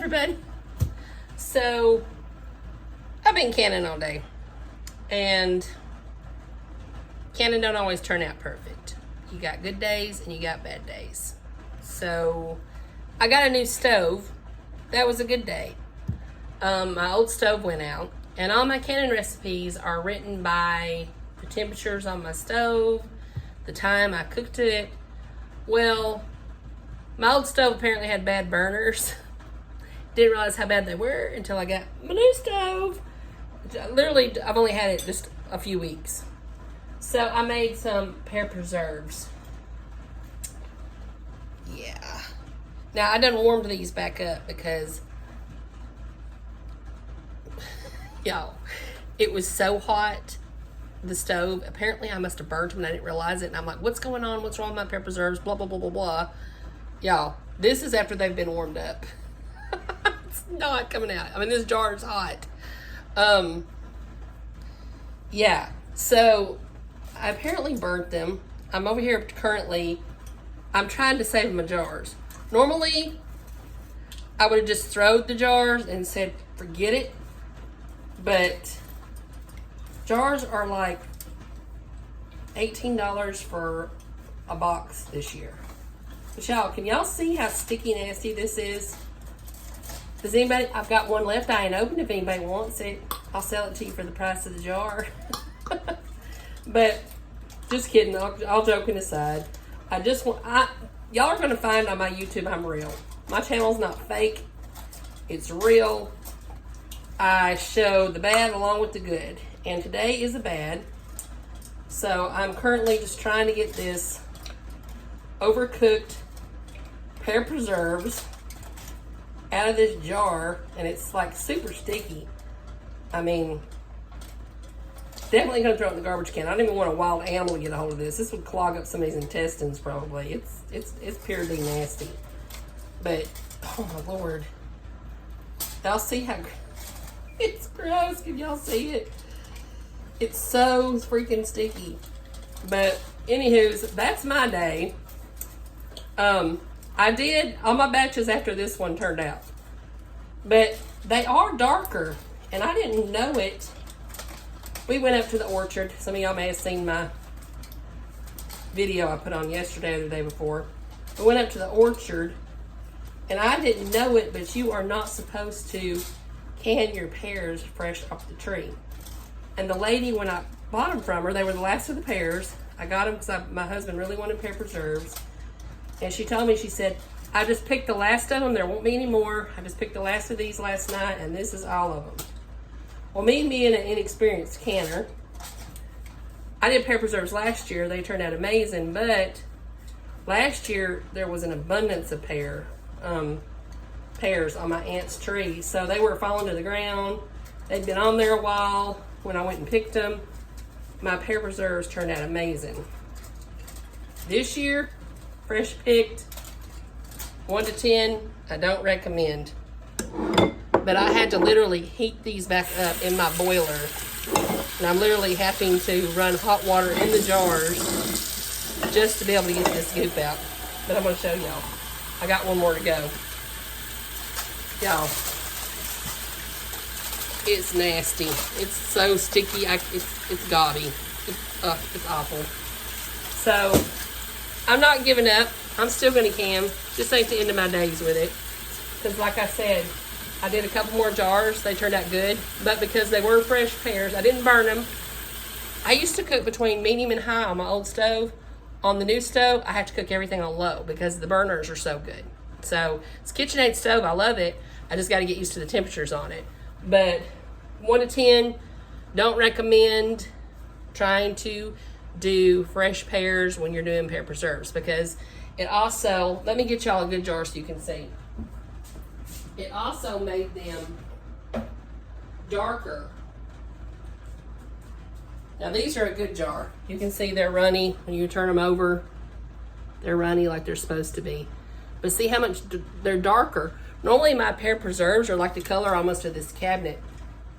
everybody. So, I've been canning all day, and canning don't always turn out perfect. You got good days and you got bad days. So, I got a new stove. That was a good day. My old stove went out, and all my canning recipes are written by the temperatures on my stove, the time I cooked it. Well, my old stove apparently had bad burners. Didn't realize how bad they were until I got my new stove. Literally, I've only had it just a few weeks. So I made some pear preserves. Yeah. Now, I done warmed these back up because, y'all, it was so hot, the stove. Apparently, I must have burnt them and I didn't realize it. And I'm like, what's going on? What's wrong with my pear preserves? Blah, blah, blah, blah, blah. Y'all, this is after they've been warmed up. It's not coming out. I mean, this jar is hot. Yeah. So, I apparently burnt them. I'm over here currently. I'm trying to save my jars. Normally, I would have just thrown the jars and said, forget it. But jars are like $18 for a box this year. But y'all, can y'all see how sticky nasty this is? Does anybody, I've got one left I ain't opened. If anybody wants it, I'll sell it to you for the price of the jar. But just kidding, all joking aside. Y'all are gonna find on my YouTube I'm real. My channel's not fake, it's real. I show the bad along with the good. And today is a bad. So I'm currently just trying to get this overcooked pear preserves out of this jar, and it's like super sticky. I mean, definitely gonna throw it in the garbage can. I don't even want a wild animal to get a hold of this. This would clog up somebody's intestines probably. It's purely nasty. But oh my lord, y'all see how it's gross? Can y'all see it? It's so freaking sticky. But anywho's, that's my day. I did all my batches after this one turned out, but they are darker, and I didn't know it. We went up to the orchard. Some of y'all may have seen my video I put on yesterday or the day before. We went up to the orchard, and I didn't know it, but you are not supposed to can your pears fresh off the tree. And the lady, when I bought them from her, they were the last of the pears. I got them because my husband really wanted pear preserves. And she told me, she said, I just picked the last of them. There won't be any more. I just picked the last of these last night, and this is all of them. Well, me being an inexperienced canner, I did pear preserves last year. They turned out amazing, but last year there was an abundance of pears on my aunt's tree. So they were falling to the ground. They'd been on there a while. When I went and picked them, my pear preserves turned out amazing. This year, fresh picked, 1 to 10, I don't recommend. But I had to literally heat these back up in my boiler. And I'm literally having to run hot water in the jars just to be able to get this goop out. But I'm going to show y'all. I got one more to go. Y'all, it's nasty. It's so sticky. It's gaudy. It's awful. So, I'm not giving up. I'm still going to can. This ain't the end of my days with it. Because like I said, I did a couple more jars. They turned out good. But because they were fresh pears, I didn't burn them. I used to cook between medium and high on my old stove. On the new stove, I have to cook everything on low because the burners are so good. So, it's a KitchenAid stove. I love it. I just got to get used to the temperatures on it. But 1 to 10, don't recommend trying to do fresh pears when you're doing pear preserves, because it also, let me get y'all a good jar so you can see. It also made them darker. Now these are a good jar. You can see they're runny when you turn them over. They're runny like they're supposed to be. But see how much they're darker. Normally my pear preserves are like the color almost of this cabinet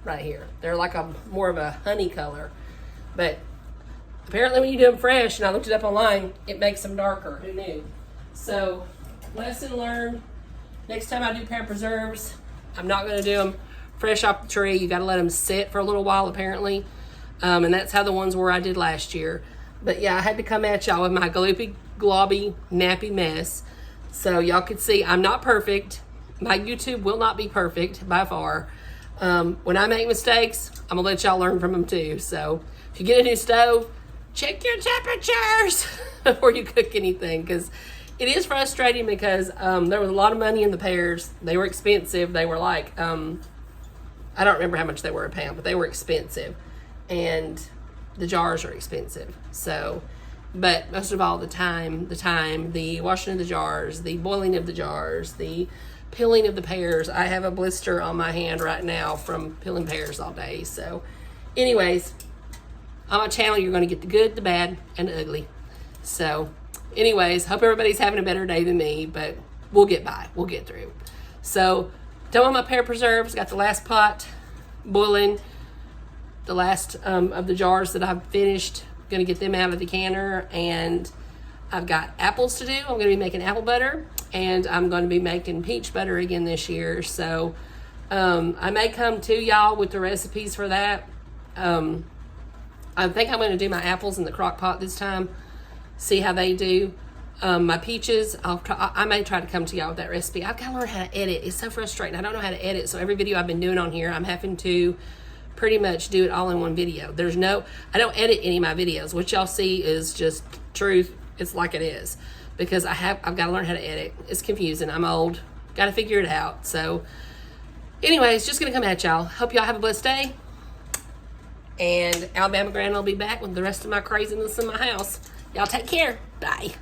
right here. They're like a more of a honey color. But apparently when you do them fresh, and I looked it up online, it makes them darker. Who knew? So, lesson learned. Next time I do pear preserves, I'm not going to do them fresh off the tree. You got to let them sit for a little while, apparently. And that's how the ones were I did last year. But yeah, I had to come at y'all with my gloopy, globby, nappy mess. So y'all could see I'm not perfect. My YouTube will not be perfect by far. When I make mistakes, I'm going to let y'all learn from them too. So if you get a new stove, check your temperatures before you cook anything, because it is frustrating because there was a lot of money in the pears. They were expensive. They were like, I don't remember how much they were a pound, but they were expensive. And the jars are expensive. So, but most of all, the time, the washing of the jars, the boiling of the jars, the peeling of the pears. I have a blister on my hand right now from peeling pears all day. So anyways, on my channel, you're going to get the good, the bad, and the ugly. So anyways, hope everybody's having a better day than me, but we'll get by. We'll get through. So done with my pear preserves. Got the last pot boiling. The last of the jars that I've finished. Going to get them out of the canner, and I've got apples to do. I'm going to be making apple butter, and I'm going to be making peach butter again this year. So I may come to y'all with the recipes for that. I think I'm going to do my apples in the crock pot this time. See how they do. My peaches, I may try to come to y'all with that recipe. I've got to learn how to edit. It's so frustrating. I don't know how to edit. So every video I've been doing on here, I'm having to pretty much do it all in one video. I don't edit any of my videos. What y'all see is just truth. It's like it is. Because I've got to learn how to edit. It's confusing. I'm old. Got to figure it out. So anyways, just going to come at y'all. Hope y'all have a blessed day. And Alabama-Grana will be back with the rest of my craziness in my house. Y'all take care. Bye.